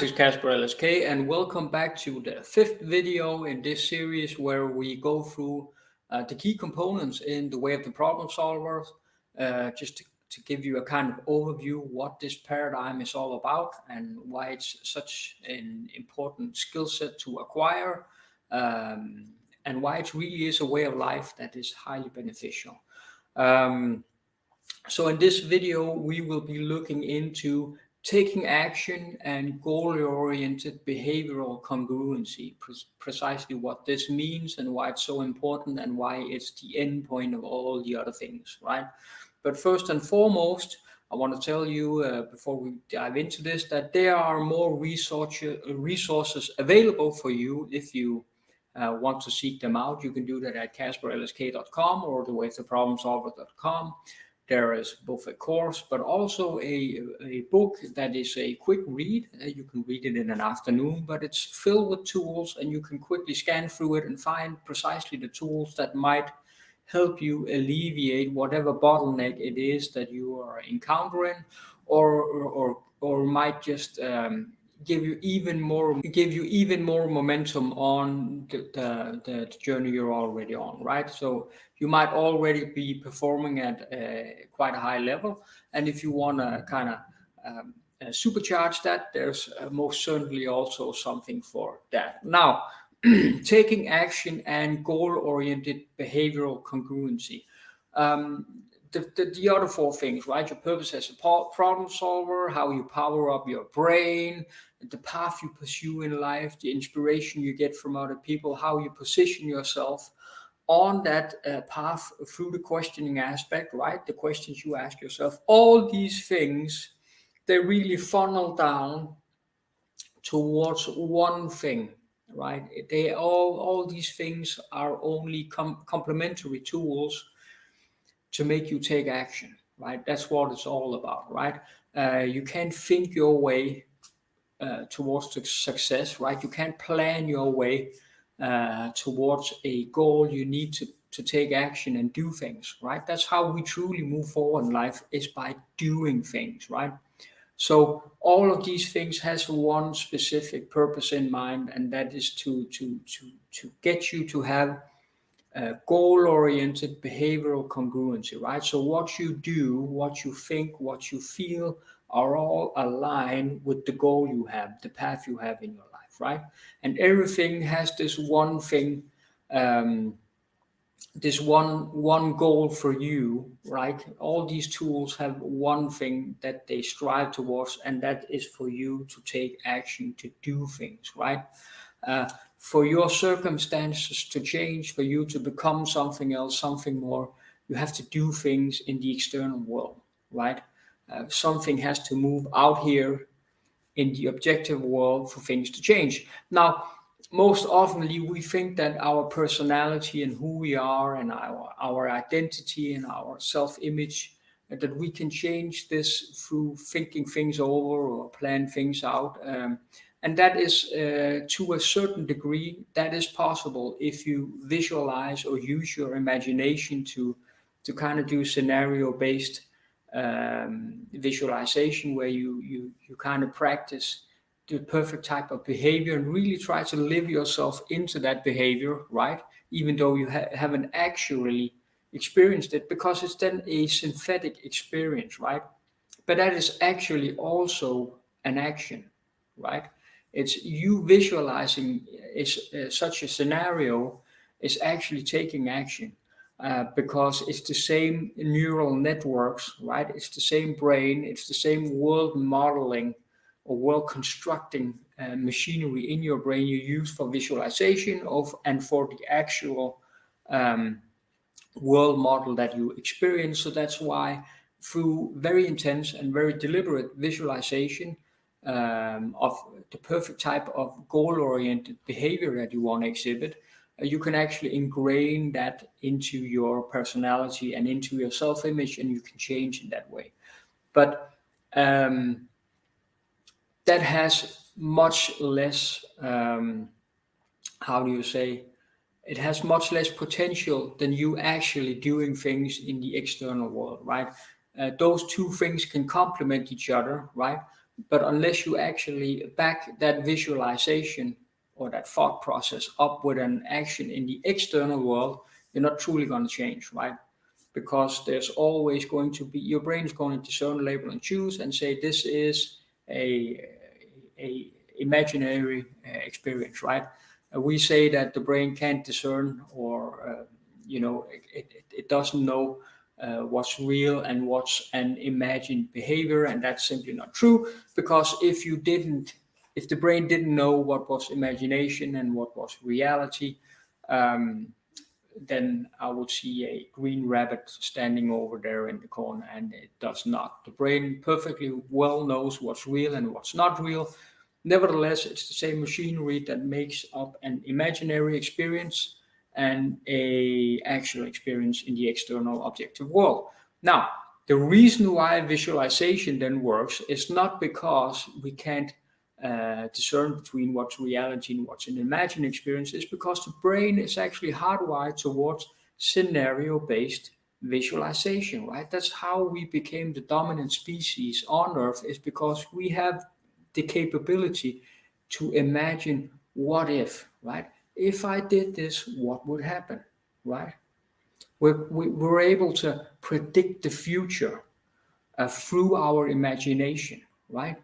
this is Casper LSK, and welcome back to the fifth video in this series where we go through the key components in the Way of the Problem Solver, just to give you a kind of overview what this paradigm is all about and why it's such an important skill set to acquire, and why it really is a way of life that is highly beneficial. So in this video, we will be looking into taking action and goal-oriented behavioral congruency, precisely what this means and why it's so important and why it's the end point of all the other things, right? But first and foremost, I want to tell you before we dive into this that there are more resources available for you if you want to seek them out. You can do that at casperlsk.com or thewayoftheproblemsolver.com. There is both a course, but also a book that is a quick read. You can read it in an afternoon, but it's filled with tools and you can quickly scan through it and find precisely the tools that might help you alleviate whatever bottleneck it is that you are encountering, or might just give you even more momentum on the journey you're already on, right? So you might already be performing at quite a high level, and if you want to kind of supercharge that, there's most certainly also something for that. Now, taking action and goal-oriented behavioral congruency. The other four things, right? Your purpose as a problem solver, how you power up your brain, the path you pursue in life, the inspiration you get from other people, how you position yourself on that path through the questioning aspect, right? The questions you ask yourself, all these things, they really funnel down towards one thing, right? They all these things are only complementary tools to make you take action, right? That's what it's all about, right? You can't think your way towards success, right? You can't plan your way towards a goal. You need to take action and do things, right? That's how we truly move forward in life, is by doing things, right? So all of these things has one specific purpose in mind, and that is to get you to have goal-oriented behavioral congruency, right? So what you do, what you think, what you feel are all aligned with the goal you have, the path you have in your life, right? And everything has this one thing, this one goal for you, right? All these tools have one thing that they strive towards, and that is for you to take action, to do things, right? For your circumstances to change, for you to become something else, something more, you have to do things in the external world, right? Something has to move out here in the objective world for things to change. Now, most oftenly, we think that our personality and who we are and our identity and our self-image, that we can change this through thinking things over or plan things out. And that is, to a certain degree, that is possible if you visualize or use your imagination to kind of do scenario-based visualization, where you kind of practice the perfect type of behavior and really try to live yourself into that behavior, right? Even though you haven't actually experienced it, because it's then a synthetic experience, right? But that is actually also an action, right? It's you visualizing such a scenario is actually taking action, because it's the same neural networks, right? It's the same brain, it's the same world modeling or world constructing machinery in your brain you use for visualization of and for the actual world model that you experience. So that's why, through very intense and very deliberate visualization of the perfect type of goal-oriented behavior that you want to exhibit, you can actually ingrain that into your personality and into your self-image, and you can change in that way. But that has much less, how do you say, it has much less potential than you actually doing things in the external world, right? Those two things can complement each other, right? But unless you actually back that visualization or that thought process up with an action in the external world, you're not truly going to change, right? Because there's always going to be, your brain is going to discern, label, and choose, and say this is a imaginary experience, right? We say that the brain can't discern, or it doesn't know what's real and what's an imagined behavior, and that's simply not true. Because if the brain didn't know what was imagination and what was reality, um, then I would see a green rabbit standing over there in the corner, and it does not. The brain perfectly well knows what's real and what's not real. Nevertheless, it's the same machinery that makes up an imaginary experience and a actual experience in the external objective world. Now, the reason why visualization then works is not because we can't discern between what's reality and what's an imagined experience, is because the brain is actually hardwired towards scenario-based visualization, right? That's how we became the dominant species on Earth, is because we have the capability to imagine what if, right? If I did this, what would happen, right? We're able to predict the future through our imagination, right?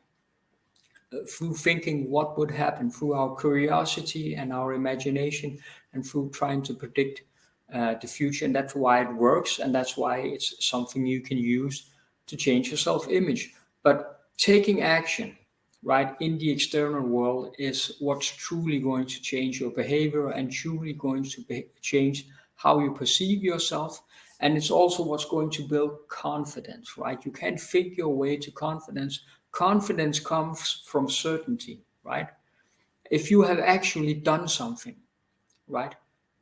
Through thinking what would happen, through our curiosity and our imagination, and through trying to predict the future. And that's why it works, and that's why it's something you can use to change your self image. But taking action, right, in the external world is what's truly going to change your behavior and truly going to change how you perceive yourself. And it's also what's going to build confidence, right? You can't fake your way to confidence. Confidence comes from certainty, right? If you have actually done something, right,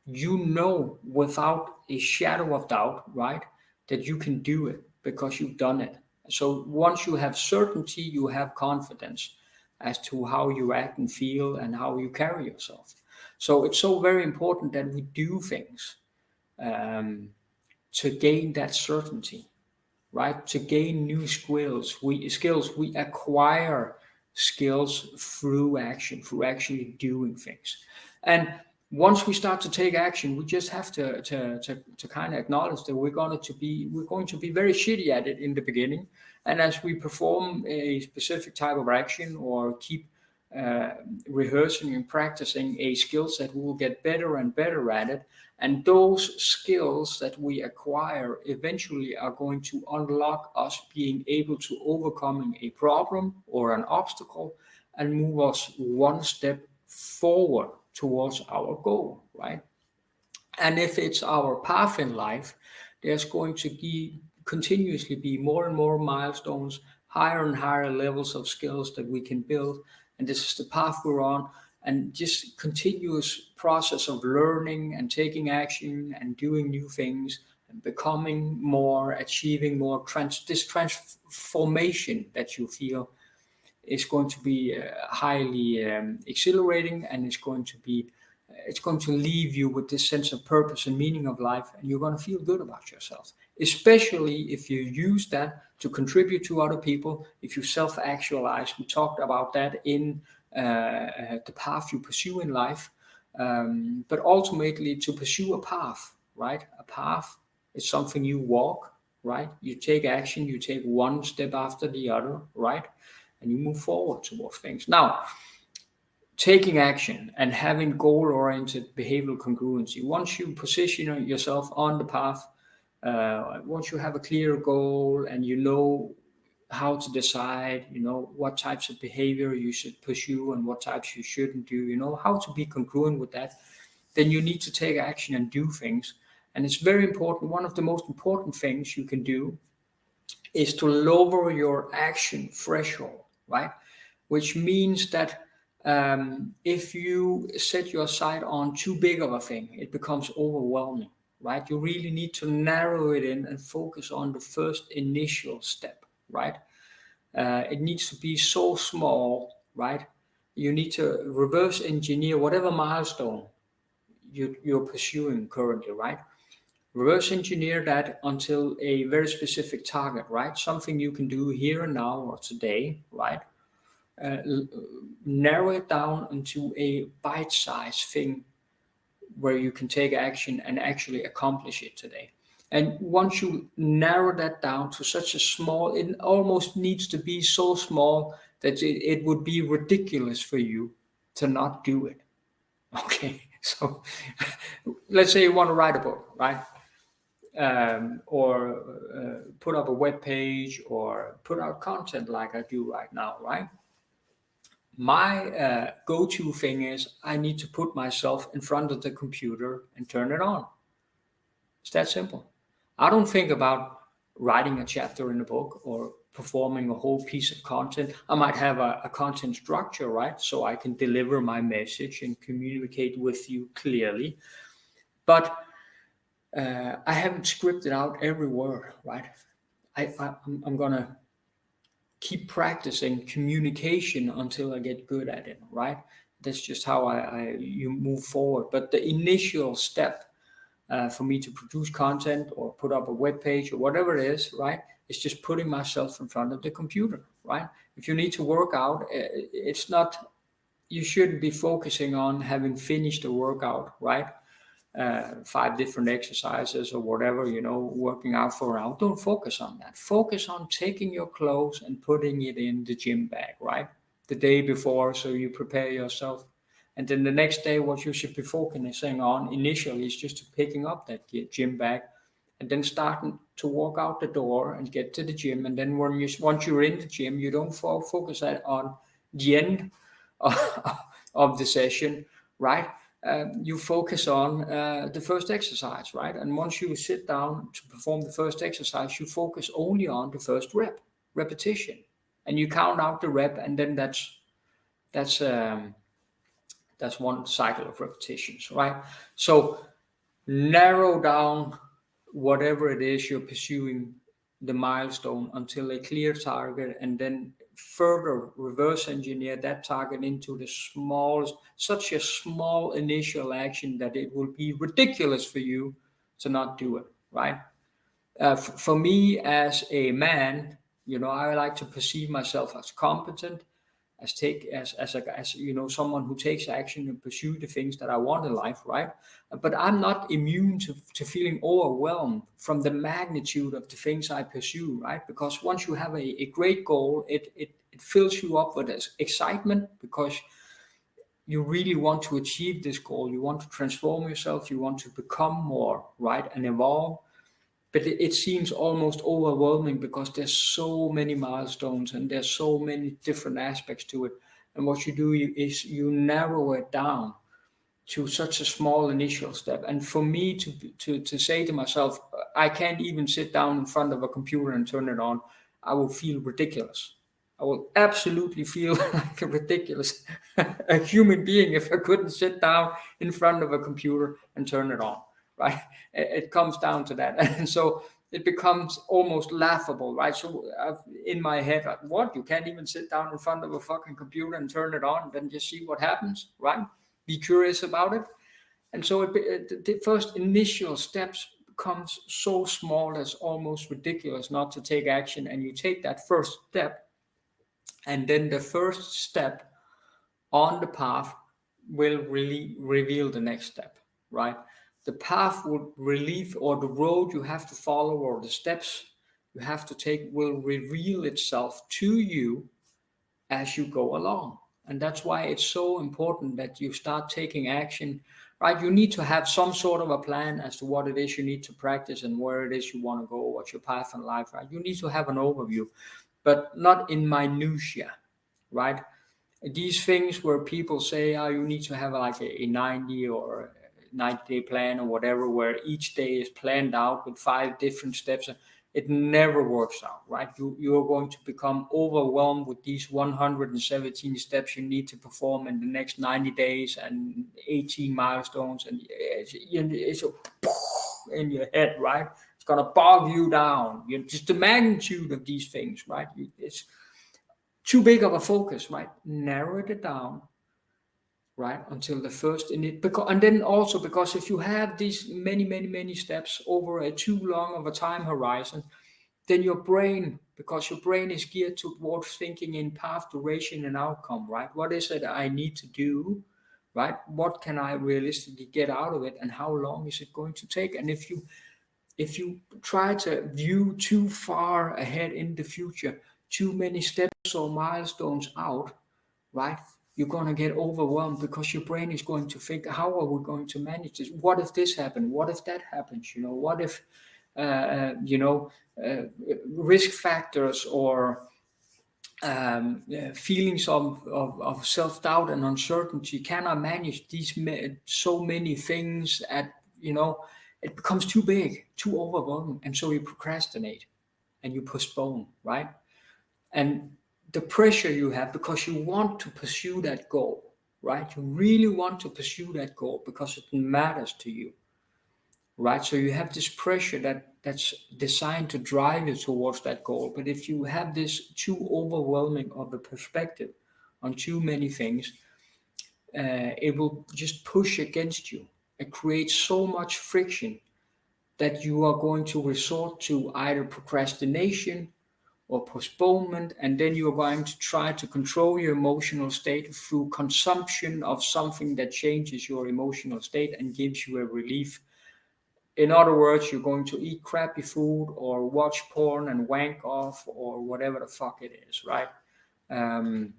you know without a shadow of doubt, right, that you can do it because you've done it. So once you have certainty, you have confidence as to how you act and feel and how you carry yourself. So it's so very important that we do things um, to gain that certainty, right? To gain new skills, we acquire skills through action, through actually doing things. And once we start to take action, we just have to kind of acknowledge that we're going to be very shitty at it in the beginning. And as we perform a specific type of action or keep uh, rehearsing and practicing a skill set, we will get better and better at it. And those skills that we acquire eventually are going to unlock us being able to overcoming a problem or an obstacle and move us one step forward towards our goal, right? And if it's our path in life, there's going to be continuously be more and more milestones, higher and higher levels of skills that we can build. And this is the path we're on. And just continuous process of learning and taking action and doing new things and becoming more, achieving more, this transformation that you feel is going to be highly exhilarating, and it's going to leave you with this sense of purpose and meaning of life, and you're going to feel good about yourself, especially if you use that to contribute to other people. If you self-actualize, we talked about that in the path you pursue in life, but ultimately to pursue a path, right? A path is something you walk, right? You take action, you take one step after the other, right? And you move forward towards things. Now, taking action and having goal-oriented behavioral congruency. Once you position yourself on the path, once you have a clear goal and you know how to decide, you know what types of behavior you should pursue and what types you shouldn't do, you know how to be congruent with that, then you need to take action and do things. And it's very important. One of the most important things you can do is to lower your action threshold, right? Which means that if you set your sight on too big of a thing, it becomes overwhelming, right? You really need to narrow it in and focus on the first initial step, right? It needs to be so small, right? You need to reverse engineer whatever milestone you're pursuing currently, right? Reverse engineer that until a very specific target, right? Something you can do here and now or today, right? narrow it down into a bite-sized thing where you can take action and actually accomplish it today. And once you narrow that down to such a small, it almost needs to be so small that it would be ridiculous for you to not do it. Okay, so let's say you want to write a book, right? Or put up a web page or put out content like I do right now, right? My go-to thing is I need to put myself in front of the computer and turn it on. It's that simple. I don't think about writing a chapter in a book or performing a whole piece of content. I might have a content structure, right? So I can deliver my message and communicate with you clearly. But I haven't scripted out every word, right? I'm going to keep practicing communication until I get good at it, right? That's just how you move forward. But the initial step for me to produce content or put up a web page or whatever it is, right, is just putting myself in front of the computer, right? If you need to work out, it's not, you shouldn't be focusing on having finished a workout, right? 5 different exercises or whatever, working out for an hour. Don't focus on that. Focus on taking your clothes and putting it in the gym bag, right? The day before, so you prepare yourself. And then the next day, what you should be focusing on initially is just picking up that gym bag and then starting to walk out the door and get to the gym. And then once you're in the gym, you don't focus on the end of the session, right? You focus on the first exercise, right? And once you sit down to perform the first exercise, you focus only on the first repetition, and you count out the rep, and then that's one cycle of repetitions, right? So narrow down whatever it is you're pursuing, the milestone, until a clear target, and then further reverse engineer that target into the smallest, such a small initial action that it will be ridiculous for you to not do it, right? For me as a man, I like to perceive myself as competent, as someone who takes action and pursue the things that I want in life, right? But I'm not immune to feeling overwhelmed from the magnitude of the things I pursue, right? Because once you have a great goal, it fills you up with excitement, because you really want to achieve this goal. You want to transform yourself. You want to become more, right, and evolve. But it seems almost overwhelming because there's so many milestones and there's so many different aspects to it. And what you do is you narrow it down to such a small initial step. And for me to say to myself, I can't even sit down in front of a computer and turn it on, I will feel ridiculous. I will absolutely feel like a ridiculous a human being if I couldn't sit down in front of a computer and turn it on, right? It comes down to that. And so it becomes almost laughable, right? So in my head, like, what? You can't even sit down in front of a fucking computer and turn it on and then just see what happens, right? Be curious about it. And so the first initial steps becomes so small as almost ridiculous not to take action. And you take that first step, and then the first step on the path will really reveal the next step, right? The path will relieve, or the road you have to follow, or the steps you have to take will reveal itself to you as you go along. And that's why it's so important that you start taking action, right? You need to have some sort of a plan as to what it is you need to practice and where it is you want to go, what's your path in life, right? You need to have an overview, but not in minutia, right? These things where people say, oh, you need to have like a 90 or 90-day plan or whatever, where each day is planned out with 5 different steps. It never works out, right? You are going to become overwhelmed with these 117 steps you need to perform in the next 90 days and 18 milestones. And it's in your head, right? It's going to bog you down. Just the magnitude of these things, right? It's too big of a focus, right? Narrow it down, right, until the first in it. And then also, because if you have these many steps over a too long of a time horizon, then your brain because your brain is geared towards thinking in path, duration, and outcome, right? What is it I need to do, right? What can I realistically get out of it, and how long is it going to take? And if you try to view too far ahead in the future, too many steps or milestones out, right? You're going to get overwhelmed because your brain is going to think, how are we going to manage this? What if this happened? What if that happens? What if, uh, uh, you know, uh, risk factors or feelings of self-doubt and uncertainty? Can I manage these so many things it becomes too big, too overwhelming, and so you procrastinate and you postpone, right? And the pressure you have because you want to pursue that goal, right? You really want to pursue that goal because it matters to you, right? So you have this pressure that's designed to drive you towards that goal. But if you have this too overwhelming of a perspective on too many things, it will just push against you. It creates so much friction that you are going to resort to either procrastination or postponement, and then you're going to try to control your emotional state through consumption of something that changes your emotional state and gives you a relief. In other words, you're going to eat crappy food or watch porn and wank off or whatever the fuck it is, right? Um,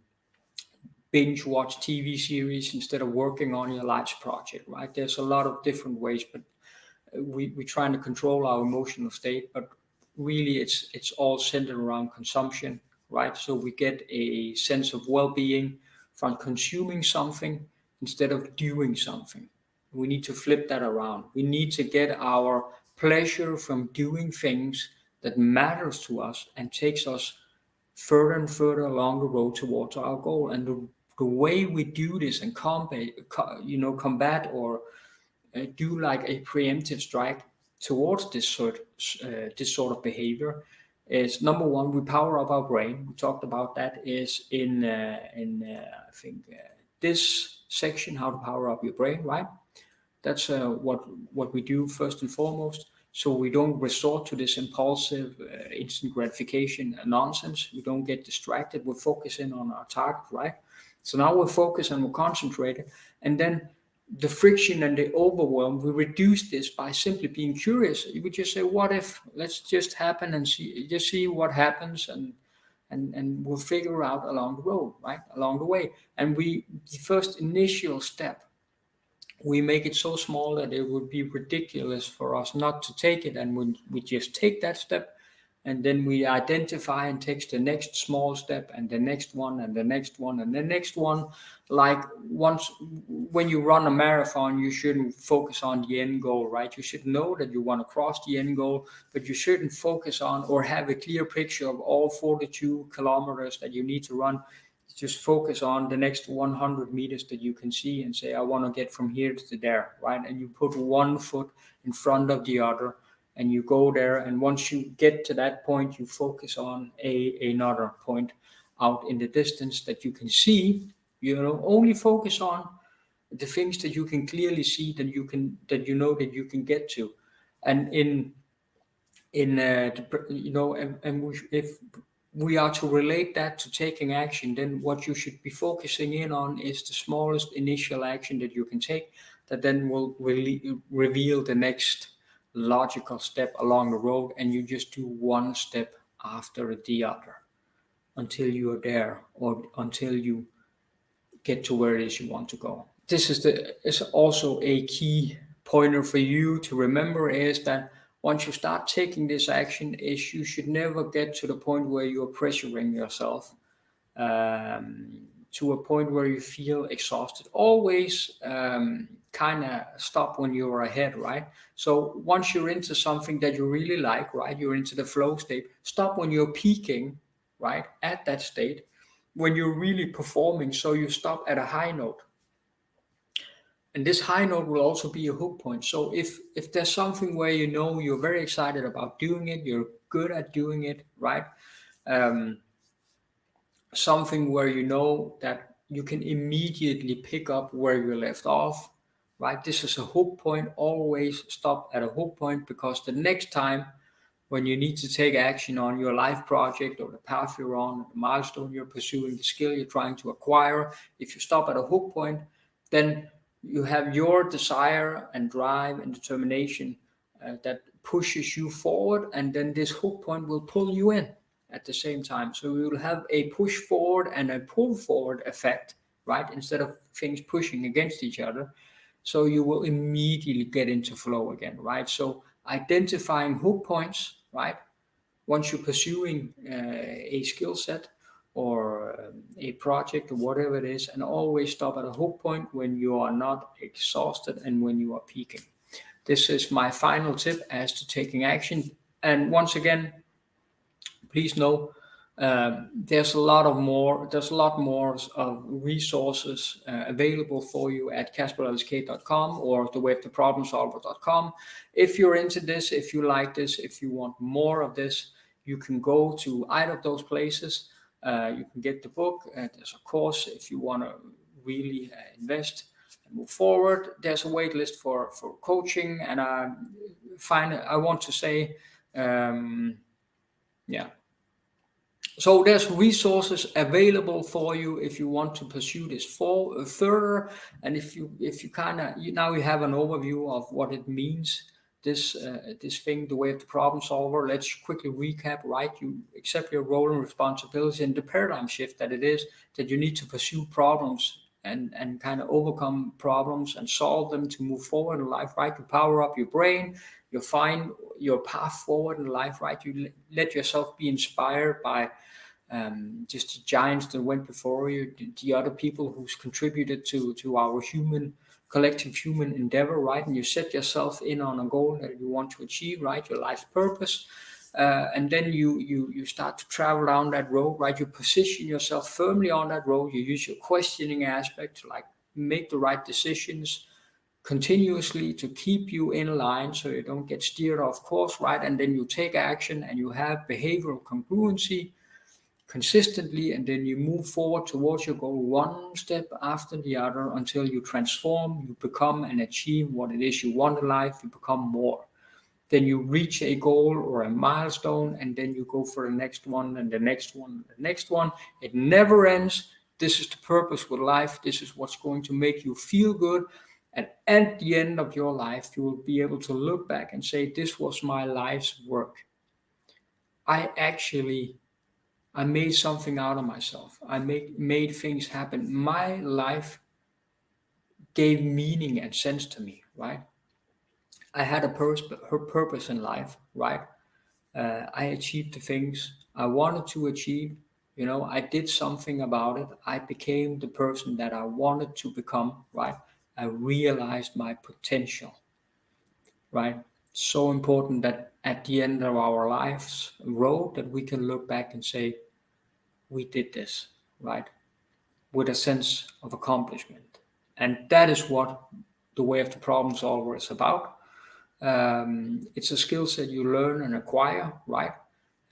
Binge watch TV series instead of working on your life's project, right? There's a lot of different ways, but we're trying to control our emotional state, but really it's all centered around consumption, right? So we get a sense of well-being from consuming something instead of doing something. We need to flip that around. We need to get our pleasure from doing things that matters to us and takes us further and further along the road towards our goal. And the way we do this and combat or do like a preemptive strike towards this sort of behavior is, number one, we power up our brain. We talked about that is in I think this section, how to power up your brain, right? That's what we do first and foremost. So we don't resort to this impulsive, instant gratification nonsense. We don't get distracted. We're focusing on our target, right? So now we're focused and we're concentrated. And then the friction and the overwhelm, we reduce this by simply being curious. You would just say, what if? Let's just happen and see what happens, and we'll figure out along the road, right? Along the way. And the first initial step, we make it so small that it would be ridiculous for us not to take it, and we just take that step, and then we identify and take the next small step and the next one and the next one and the next one. Like, once, when you run a marathon, you shouldn't focus on the end goal, right? You should know that you want to cross the end goal, but you shouldn't focus on or have a clear picture of all 42 kilometers that you need to run. Just focus on the next 100 meters that you can see and say, I want to get from here to there, right? And you put one foot in front of the other and you go there. And once you get to that point, you focus on another point out in the distance that you can see. Only focus on the things that you can clearly see, that you can get to. And if we are to relate that to taking action, then what you should be focusing in on is the smallest initial action that you can take, that then will really reveal the next logical step along the road, and you just do one step after the other until you are there, or until you get to where it is you want to go. This is also a key pointer for you to remember, is that once you start taking this action, is you should never get to the point where you're pressuring yourself to a point where you feel exhausted. Always kind of stop when you're ahead, right? So once you're into something that you really like, right, you're into the flow state, stop when you're peaking, right, at that state, when you're really performing. So you stop at a high note. And this high note will also be a hook point. So if there's something where you're very excited about doing it, you're good at doing it, right? Something where you know that you can immediately pick up where you left off, right? This is a hook point. Always stop at a hook point, because the next time when you need to take action on your life project or the path you're on, the milestone you're pursuing, the skill you're trying to acquire, if you stop at a hook point, then you have your desire and drive and determination that pushes you forward, and then this hook point will pull you in at the same time. So we will have a push forward and a pull forward effect, right? Instead of things pushing against each other. So you will immediately get into flow again, right? So identifying hook points, right? Once you're pursuing a skill set or a project or whatever it is, and always stop at a hook point when you are not exhausted and when you are peaking. This is my final tip as to taking action. And once again, please know there's a lot more of resources available for you at casperlsk.com or thewayoftheproblemsolver.com. If you're into this, if you like this, if you want more of this, you can go to either of those places. You can get the book. There's a course if you want to really invest and move forward. There's a wait list for coaching, and I want to say, yeah. So there's resources available for you if you want to pursue this further, and if you kind of now you have an overview of what it means. This thing, the way of the problem solver. Let's quickly recap. Right, you accept your role and responsibility, and the paradigm shift that it is that you need to pursue problems and kind of overcome problems and solve them to move forward in life. Right, you power up your brain. You find your path forward in life. Right, you let yourself be inspired by just the giants that went before you, the other people who's contributed to our collective human endeavor, right? And you set yourself in on a goal that you want to achieve, right? Your life's purpose. And then you start to travel down that road, right? You position yourself firmly on that road. You use your questioning aspect to like make the right decisions continuously to keep you in line so you don't get steered off course, right? And then you take action and you have behavioral congruency consistently, and then you move forward towards your goal one step after the other until you transform, you become and achieve what it is you want in life, you become more. Then you reach a goal or a milestone, and then you go for the next one and the next one and the next one. It never ends. This is the purpose with life. This is what's going to make you feel good. And at the end of your life, you will be able to look back and say, this was my life's work. I made something out of myself. I made things happen. My life gave meaning and sense to me, right? I had her purpose in life, right? I achieved the things I wanted to achieve. I did something about it. I became the person that I wanted to become, right? I realized my potential, right? So important that at the end of our lives road that we can look back and say, we did this, right? With a sense of accomplishment. And that is what the way of the problem solver is about. It's a skill set you learn and acquire, right?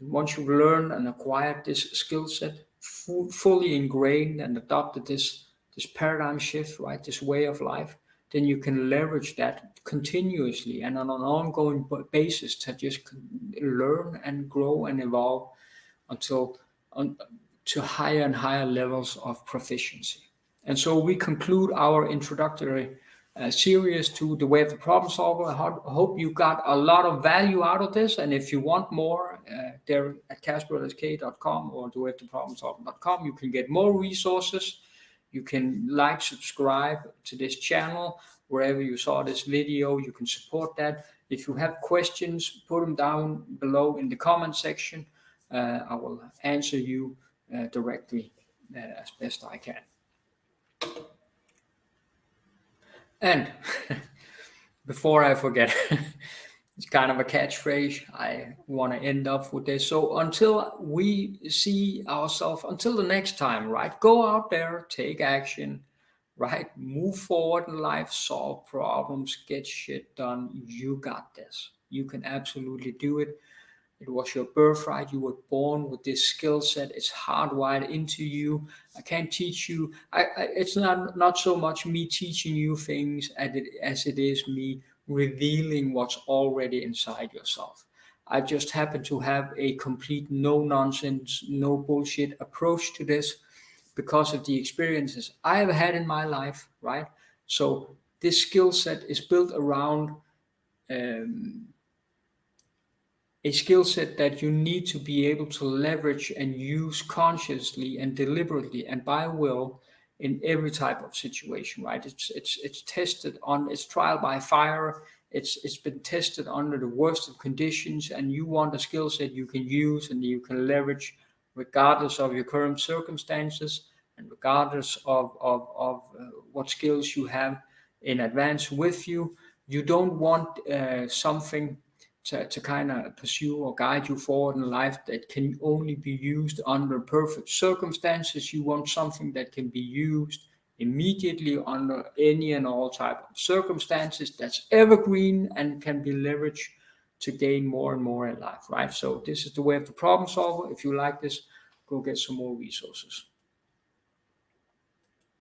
And once you've learned and acquired this skill set, fully ingrained and adopted this paradigm shift, right? This way of life, then you can leverage that continuously and on an ongoing basis to just learn and grow and evolve until to higher and higher levels of proficiency. And so we conclude our introductory series to the way of the problem solver. I hope you got a lot of value out of this. And if you want more, there at casperlsk.com or thewayoftheproblemsolver.com, you can get more resources. You can like, subscribe to this channel wherever you saw this video. You can support that. If you have questions, put them down below in the comment section. I will answer you directly as best I can. And before I forget, it's kind of a catchphrase. I want to end up with this. So until we see ourselves, until the next time, right? Go out there, take action, right? Move forward in life, solve problems, get shit done. You got this. You can absolutely do it. It was your birthright. You were born with this skill set. It's hardwired into you. I can't teach you. It's not so much me teaching you things as it is me revealing what's already inside yourself. I just happen to have a complete no nonsense, no bullshit approach to this because of the experiences I have had in my life, right? So this skill set is built around um, a skill set that you need to be able to leverage and use consciously and deliberately and by will in every type of situation, right? It's tested on, it's trial by fire. It's been tested under the worst of conditions, and you want a skill set you can use and you can leverage regardless of your current circumstances and regardless of what skills you have in advance with you. You don't want something to kind of pursue or guide you forward in life that can only be used under perfect circumstances. You want something that can be used immediately under any and all type of circumstances, that's evergreen and can be leveraged to gain more and more in life, right? So this is the way of the problem solver. If you like this, go get some more resources.